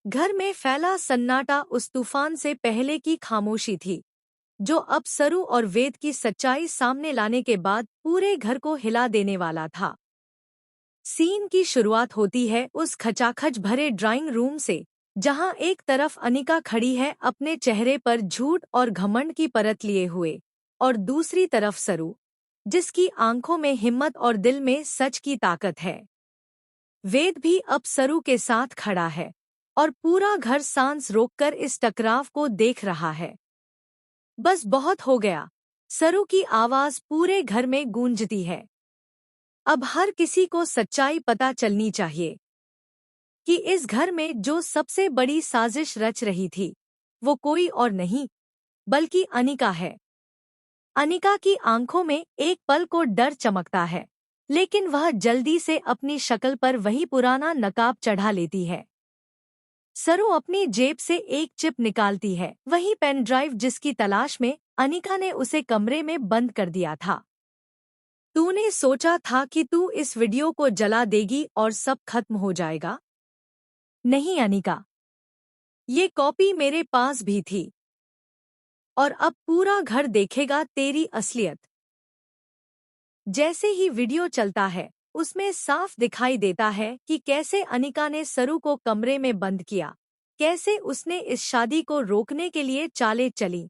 घर में फैला सन्नाटा उस तूफान से पहले की खामोशी थी, जो अब सरू और वेद की सच्चाई सामने लाने के बाद पूरे घर को हिला देने वाला था। सीन की शुरुआत होती है उस खचाखच भरे ड्राइंग रूम से, जहां एक तरफ अनिका खड़ी है अपने चेहरे पर झूठ और घमंड की परत लिए हुए, और दूसरी तरफ सरू, जिसकी आंखों में हिम्मत और दिल में सच की ताकत है। वेद भी अब सरू के साथ खड़ा है, और पूरा घर सांस रोककर इस टकराव को देख रहा है। बस बहुत हो गया, सरू की आवाज पूरे घर में गूंजती है। अब हर किसी को सच्चाई पता चलनी चाहिए कि इस घर में जो सबसे बड़ी साजिश रच रही थी, वो कोई और नहीं बल्कि अनिका है। अनिका की आंखों में एक पल को डर चमकता है, लेकिन वह जल्दी से अपनी शक्ल पर वही पुराना नकाब चढ़ा लेती है। सरू अपनी जेब से एक चिप निकालती है, वही पेन ड्राइव जिसकी तलाश में अनिका ने उसे कमरे में बंद कर दिया था। तूने सोचा था कि तू इस वीडियो को जला देगी और सब खत्म हो जाएगा? नहीं अनिका, ये कॉपी मेरे पास भी थी, और अब पूरा घर देखेगा तेरी असलियत। जैसे ही वीडियो चलता है, उसमें साफ दिखाई देता है कि कैसे अनिका ने सरू को कमरे में बंद किया, कैसे उसने इस शादी को रोकने के लिए चालें चली,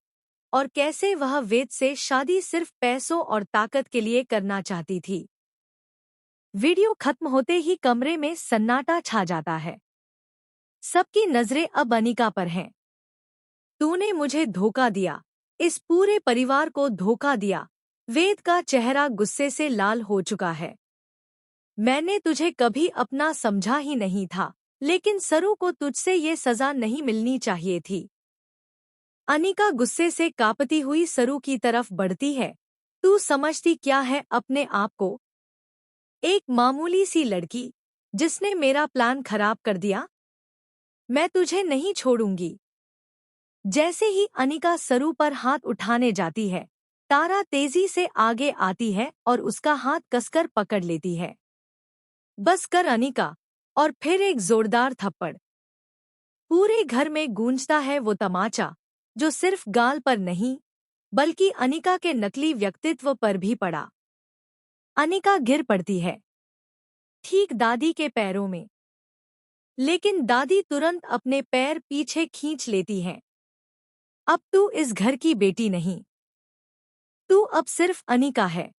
और कैसे वह वेद से शादी सिर्फ पैसों और ताकत के लिए करना चाहती थी। वीडियो खत्म होते ही कमरे में सन्नाटा छा जाता है। सबकी नजरें अब अनिका पर हैं। तूने मुझे धोखा दिया, इस पूरे परिवार को धोखा दिया। वेद का चेहरा गुस्से से लाल हो चुका है। मैंने तुझे कभी अपना समझा ही नहीं था, लेकिन सरू को तुझसे ये सजा नहीं मिलनी चाहिए थी। अनिका गुस्से से कांपती हुई सरू की तरफ बढ़ती है। तू समझती क्या है अपने आप को? एक मामूली सी लड़की, जिसने मेरा प्लान खराब कर दिया। मैं तुझे नहीं छोड़ूंगी। जैसे ही अनिका सरू पर हाथ उठाने जाती है, तारा तेजी से आगे आती है और उसका हाथ कसकर पकड़ लेती है। बस कर अनिका, और फिर एक जोरदार थप्पड़। पूरे घर में गूंजता है वो तमाचा, जो सिर्फ गाल पर नहीं, बल्कि अनिका के नकली व्यक्तित्व पर भी पड़ा। अनिका गिर पड़ती है, ठीक दादी के पैरों में। लेकिन दादी तुरंत अपने पैर पीछे खींच लेती हैं। अब तू इस घर की बेटी नहीं, तू अब सिर्फ अनिका है।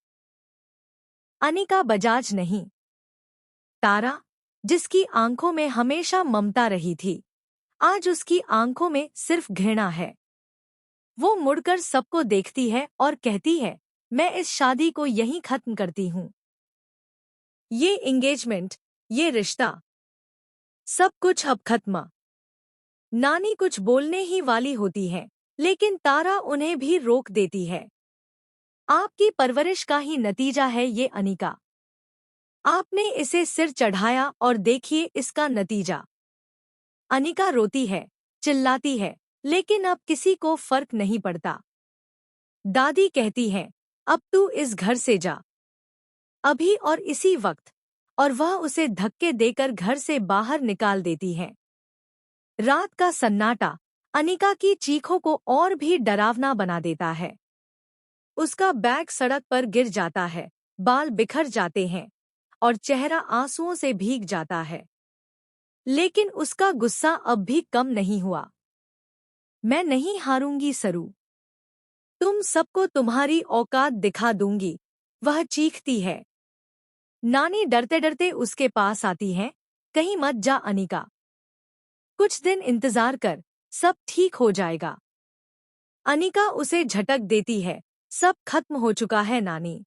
अनिका बजाज नहीं, तारा, जिसकी आंखों में हमेशा ममता रही थी, आज उसकी आंखों में सिर्फ घृणा है। वो मुड़कर सबको देखती है और कहती है, मैं इस शादी को यहीं खत्म करती हूँ। ये एंगेजमेंट, ये रिश्ता, सब कुछ अब खत्म। नानी कुछ बोलने ही वाली होती है, लेकिन तारा उन्हें भी रोक देती है। आपकी परवरिश का ही नतीजा है ये अनिका। आपने इसे सिर चढ़ाया और देखिए इसका नतीजा। अनिका रोती है, चिल्लाती है, लेकिन अब किसी को फर्क नहीं पड़ता। दादी कहती है, अब तू इस घर से जा, अभी और इसी वक्त, और वह उसे धक्के देकर घर से बाहर निकाल देती है। रात का सन्नाटा अनिका की चीखों को और भी डरावना बना देता है। उसका बैग सड़क पर गिर जाता है, बाल बिखर जाते हैं, और चेहरा आंसुओं से भीग जाता है। लेकिन उसका गुस्सा अब भी कम नहीं हुआ। मैं नहीं हारूंगी सरू, तुम सबको तुम्हारी औकात दिखा दूंगी, वह चीखती है। नानी डरते डरते उसके पास आती है, कहीं मत जा अनिका, कुछ दिन इंतजार कर, सब ठीक हो जाएगा। अनिका उसे झटक देती है, सब खत्म हो चुका है नानी,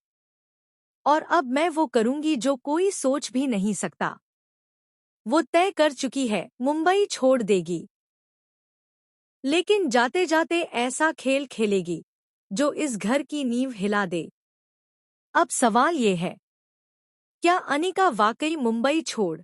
और अब मैं वो करूंगी जो कोई सोच भी नहीं सकता। वो तय कर चुकी है, मुंबई छोड़ देगी, लेकिन जाते जाते ऐसा खेल खेलेगी जो इस घर की नींव हिला दे। अब सवाल ये है, क्या अनिका वाकई मुंबई छोड़